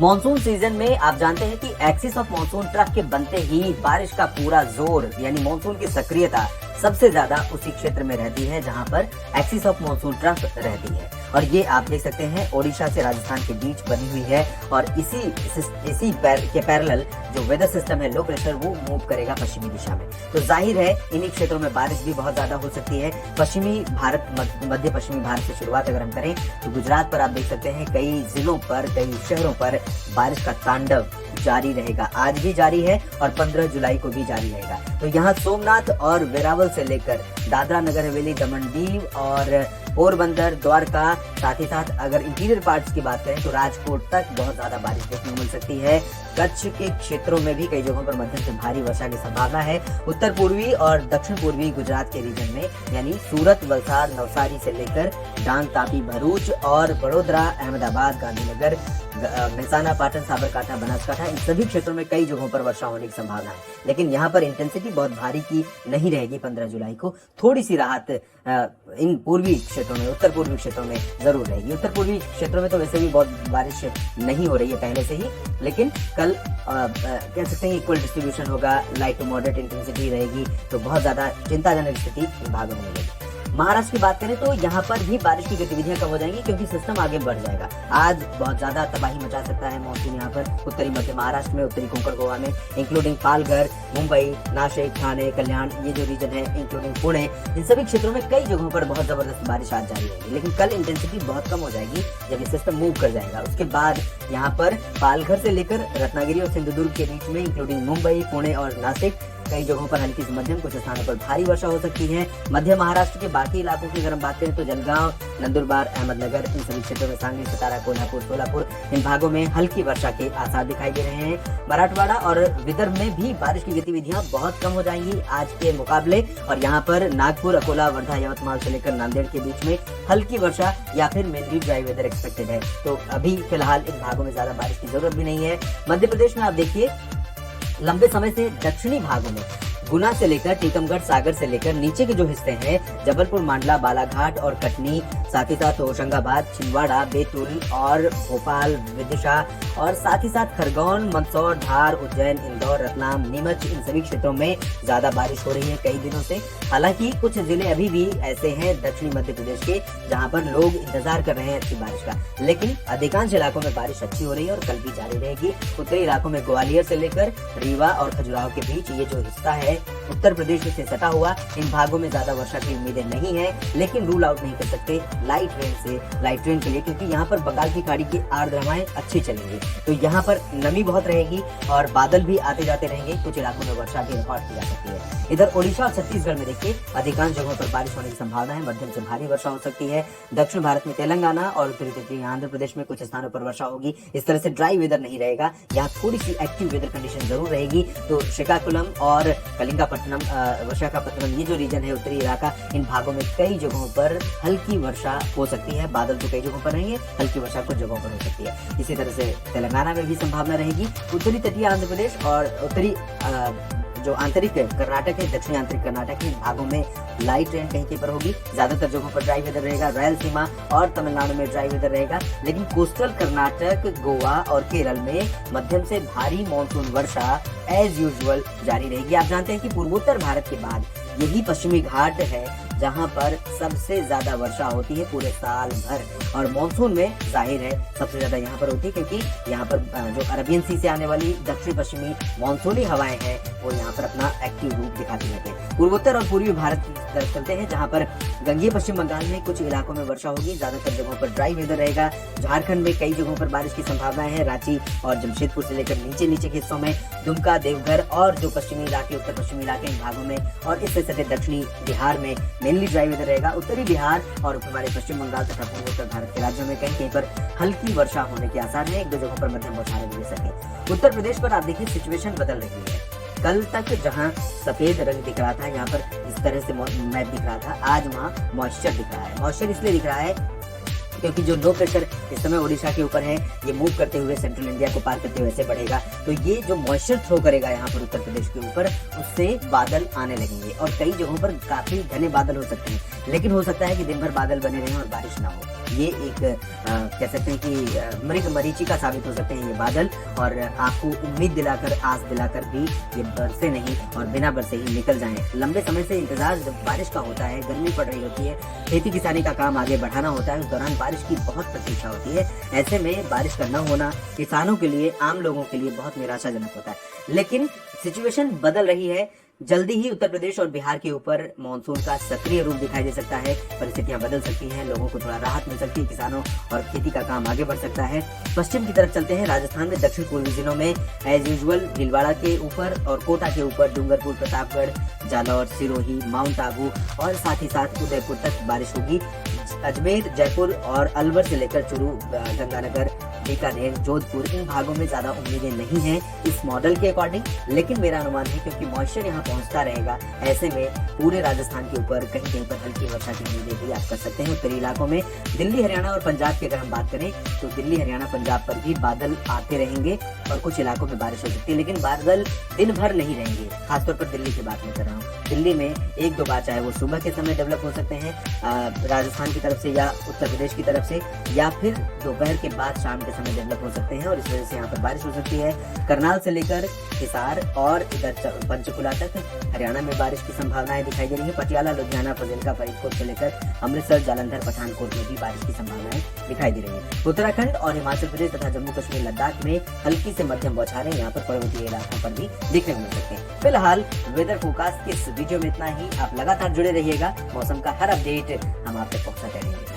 Monsoon season में आप जानते हैं कि एक्सिस ऑफ मानसून ट्रफ के बनते ही बारिश का पूरा जोर यानी मानसून की सक्रियता सबसे ज्यादा उसी क्षेत्र में रहती है जहां पर एक्सिस ऑफ मानसून ट्रफ रहती है। और ये आप देख सकते हैं ओडिशा से राजस्थान के बीच बनी हुई है और इसी के पैरेलल जो वेदर सिस्टम है लो प्रेशर वो मूव करेगा पश्चिमी दिशा में। तो जाहिर है इन्हीं क्षेत्रों में बारिश भी बहुत ज्यादा हो सकती है। पश्चिमी भारत मध्य पश्चिमी भारत से शुरुआत अगर हम करें तो गुजरात पर आप देख सकते हैं कई जिलों पर कई शहरों पर बारिश का तांडव जारी रहेगा। आज भी जारी है और 15 जुलाई को भी जारी रहेगा। तो यहाँ सोमनाथ और वेरावल से लेकर दादरा नगर हवेली दमन दीव और पोरबंदर द्वारका साथ ही साथ अगर इंटीरियर पार्ट्स की बात करें तो राजकोट तक बहुत ज्यादा बारिश देखने को मिल सकती है। कच्छ के क्षेत्रों में भी कई जगहों पर मध्यम से भारी वर्षा की संभावना है। उत्तर पूर्वी और दक्षिण पूर्वी गुजरात के रीजन में यानी सूरत वलसाड नवसारी से लेकर डांग तापी भरूच और बड़ोदरा अहमदाबाद गांधीनगर मेहसाना पाटन साबरकांठा बनासकांठा इन सभी क्षेत्रों में कई जगहों पर वर्षा होने की संभावना है। लेकिन यहाँ पर इंटेंसिटी बहुत भारी की नहीं रहेगी। 15 जुलाई को थोड़ी सी राहत इन पूर्वी क्षेत्रों में उत्तर पूर्वी क्षेत्रों में जरूर रहेगी। उत्तर पूर्वी क्षेत्रों में तो वैसे भी बहुत बारिश नहीं हो रही है पहले से ही, लेकिन कल कह सकते हैं इक्वल डिस्ट्रीब्यूशन होगा, लाइट टू मॉडरेट इंटेंसिटी रहेगी। तो बहुत ज्यादा चिंताजनक स्थिति इन भागों में मिलेगी। महाराष्ट्र की बात करें तो यहाँ पर भी बारिश की गतिविधियां कम हो जाएंगी क्योंकि सिस्टम आगे बढ़ जाएगा। आज बहुत ज्यादा तबाही मचा सकता है मॉनसून यहाँ पर उत्तरी मध्य महाराष्ट्र में, उत्तरी कोंकण गोवा में, इंक्लूडिंग पालघर, मुंबई, नासिक, ठाणे, कल्याण ये जो रीजन है, इंक्लूडिंग पुणे, इन सभी क्षेत्रों में कई जगहों पर बहुत जबरदस्त बारिश आज जारी रहेगी। लेकिन कल इंटेंसिटी बहुत कम हो जाएगी जब ये सिस्टम मूव कर जाएगा। उसके बाद यहाँ पर पालघर से लेकर रत्नागिरी और सिंधुदुर्ग के बीच में इंक्लूडिंग मुंबई, पुणे और नासिक कई जगहों पर हल्की से मध्यम, कुछ स्थानों पर भारी वर्षा हो सकती है। मध्य महाराष्ट्र के बाकी इलाकों की अगर हम बात करें तो जलगांव, नंदुरबार, अहमदनगर इन सभी क्षेत्रों में, सांगली, सतारा, कोल्हापुर, सोलापुर इन भागों में हल्की वर्षा के आसार दिखाई दे रहे हैं। मराठवाड़ा और विदर्भ में भी बारिश की गतिविधियां बहुत कम हो जाएंगी आज के मुकाबले और यहाँ पर नागपुर, अकोला, वर्धा, यवतमाल से लेकर नांदेड़ के बीच में हल्की वर्षा या फिर मेनली ड्राई वेदर एक्सपेक्टेड है। तो अभी फिलहाल इन भागों में ज्यादा बारिश की जरूरत भी नहीं है। मध्य प्रदेश में आप देखिए लंबे समय से दक्षिणी भागों में गुना से लेकर टीकमगढ़, सागर से लेकर नीचे के जो हिस्से हैं जबलपुर, मांडला, बालाघाट और कटनी, साथ ही साथ होशंगाबाद, छिंदवाड़ा, बैतूल और भोपाल, विदिशा और साथ ही साथ खरगोन, मंदसौर, धार, उज्जैन, इंदौर, रतलाम, नीमच इन सभी क्षेत्रों में ज्यादा बारिश हो रही है कई दिनों से। हालांकि कुछ जिले अभी भी ऐसे हैं दक्षिणी मध्य प्रदेश के जहां पर लोग इंतजार कर रहे हैं अच्छी बारिश का, लेकिन अधिकांश इलाकों में बारिश अच्छी हो रही है और कल भी जारी रहेगी। उत्तरी इलाकों में ग्वालियर से लेकर रीवा और खजुराहो के बीच ये जो हिस्सा है उत्तर प्रदेश से सटा हुआ, इन भागों में ज्यादा वर्षा की उम्मीदें नहीं है, लेकिन रूल आउट नहीं कर सकते लाइट रेन के लिए, क्योंकि यहाँ पर बंगाल की खाड़ी की आर्द्र हवाएं अच्छी चलेंगी। तो यहाँ पर नमी बहुत रहेगी और बादल भी आते जाते रहेंगे। कुछ इलाकों में वर्षा भी रिकॉर्ड की जा सकती है। इधर ओडिशा और छत्तीसगढ़ में देखिए अधिकांश जगहों पर बारिश होने की संभावना है। मध्यम से भारी वर्षा हो सकती है। दक्षिण भारत में तेलंगाना और उत्तरी आंध्र प्रदेश में कुछ स्थानों पर वर्षा होगी। इस तरह से ड्राई वेदर नहीं रहेगा, यहाँ थोड़ी सी एक्टिव वेदर कंडीशन जरूर रहेगी। तो श्रीकाकुलम और कलिंगापट्टनम, विशाखापट्टनम ये जो रीजन है उत्तरी इलाका, इन भागों में कई जगहों पर हल्की वर्षा हो सकती है। बादल तो कई जगहों पर रहेंगे, हल्की वर्षा कुछ जगहों पर हो सकती है। इसी तरह से तेलंगाना में भी संभावना रहेगी। उत्तरी तटीय आंध्र प्रदेश और उत्तरी जो आंतरिक कर्नाटक है, दक्षिणी आंतरिक कर्नाटक के भागों में लाइट रेन कहीं कहीं पर होगी। ज्यादातर जगहों पर ड्राई वेदर रहेगा। रायलसीमा और तमिलनाडु में ड्राई वेदर रहेगा, लेकिन कोस्टल कर्नाटक, गोवा और केरल में मध्यम से भारी मानसून वर्षा एज यूजुअल जारी रहेगी। आप जानते हैं कि पूर्वोत्तर भारत के बाद यही पश्चिमी घाट है जहां पर सबसे ज्यादा वर्षा होती है पूरे साल भर, और मानसून में जाहिर है सबसे ज्यादा यहाँ पर होती है क्योंकि यहाँ पर जो अरबियन सी से आने वाली दक्षिण पश्चिमी मानसूनी हवाएं हैं वो यहाँ पर अपना एक्टिव रूप दिखाती रहती है। पूर्वोत्तर और पूर्वी भारत की तरफ चलते हैं जहाँ पर गंगीय पश्चिम बंगाल में कुछ इलाकों में वर्षा होगी। ज्यादातर जगहों पर ड्राई वेदर रहेगा। झारखंड में कई जगहों पर बारिश की संभावना है। रांची और जमशेदपुर से लेकर नीचे के हिस्सों में, दुमका, देवघर और जो पश्चिमी इलाके, उत्तर पश्चिमी इलाके इन भागों में, और इससे सटे दक्षिणी बिहार में मेनली ड्राई वेदर रहेगा। उत्तरी बिहार और हमारे पश्चिम बंगाल तथा पूर्वोत्तर भारत के राज्यों में कहीं कहीं पर हल्की वर्षा होने के आसार है। एक दो जगहों पर मध्यम बौछारें भी दे सके। उत्तर प्रदेश पर आप देखिए सिचुएशन बदल रही है। कल तक जहां सफेद रंग दिख रहा था, यहाँ पर इस तरह से मैप दिख रहा था, आज वहाँ मॉइस्चर दिख रहा है। मॉइस्चर इसलिए दिख रहा है क्योंकि जो लो प्रेशर इस समय ओडिशा के ऊपर है, ये मूव करते हुए सेंट्रल इंडिया को पार करते हुए ऐसे बढ़ेगा, तो ये जो मॉइस्चर थ्रो करेगा यहाँ पर उत्तर प्रदेश के ऊपर, उससे बादल आने लगेंगे और कई जगहों पर काफी घने बादल हो सकते हैं। लेकिन हो सकता है कि दिन भर बादल बने रहें और बारिश ना हो। ये एक कह सकते हैं कि मृग मरीचिका साबित हो सकते हैं ये बादल, और आपको उम्मीद दिलाकर, आस दिलाकर भी ये बरसे नहीं और बिना बरसे ही निकल जाएं। लंबे समय से इंतजार जब बारिश का होता है, गर्मी पड़ रही होती है, खेती किसानी का काम आगे बढ़ाना होता है, उस दौरान बारिश की बहुत प्रतीक्षा होती है। ऐसे में बारिश का न होना किसानों के लिए, आम लोगों के लिए बहुत निराशाजनक होता है। लेकिन सिचुएशन बदल रही है। जल्दी ही उत्तर प्रदेश और बिहार के ऊपर मानसून का सक्रिय रूप दिखाई दे सकता है। परिस्थितियां बदल सकती हैं, लोगों को थोड़ा राहत मिल सकती है, किसानों और खेती का काम आगे बढ़ सकता है। पश्चिम की तरफ चलते हैं। राजस्थान में दक्षिण पूर्वी जिलों में एज यूजुअल भीलवाड़ा के ऊपर और कोटा के ऊपर डूंगरपुर, प्रतापगढ़, जालौर, सिरोही, माउंट आबू और साथ ही साथ उदयपुर तक बारिश होगी। अजमेर, जयपुर और अलवर से लेकर चूरू, गंगानगर, बीकानेर, जोधपुर, इन भागों में ज्यादा उम्मीदें नहीं हैं इस मॉडल के अकॉर्डिंग। लेकिन मेरा अनुमान है क्योंकि मॉइस्चर यहाँ पहुंचता रहेगा, ऐसे में पूरे राजस्थान के ऊपर कहीं कहीं पर हल्की वर्षा की उम्मीदें भी आप कर सकते हैं। उत्तरी इलाकों में दिल्ली, हरियाणा और पंजाब की अगर हम बात करें तो दिल्ली, हरियाणा, पंजाब पर भी बादल आते रहेंगे और कुछ इलाकों में बारिश हो सकती है। लेकिन बादल दिन भर नहीं रहेंगे, खासतौर पर दिल्ली की बात मैं कर रहा हूँ। दिल्ली में एक दो बार चाहे वो सुबह के समय डेवलप हो सकते हैं राजस्थान की तरफ से या उत्तर प्रदेश की तरफ से, या फिर दोपहर के बाद शाम के समय डेवलप हो सकते हैं और इस वजह से यहाँ पर बारिश हो सकती है। करनाल से लेकर हिसार और इधर पंचकुला तक हरियाणा में बारिश की संभावनाएं दिखाई दे रही है। पटियाला, लुधियाना, फाजिल्का, फरीदकोट से लेकर अमृतसर, जालंधर, पठानकोट में भी बारिश की संभावनाएं दिखाई दे रही है। उत्तराखंड और हिमाचल प्रदेश तथा जम्मू कश्मीर, लद्दाख में हल्की से मध्यम बौछारें यहाँ पर पर्वतीय इलाकों पर भी देखने को मिल सकते हैं। फिलहाल वेदर फोरकास्ट के इस वीडियो में इतना ही। आप लगातार जुड़े रहिएगा, मौसम का हर अपडेट हम आप तक पहुंचाते रहेंगे।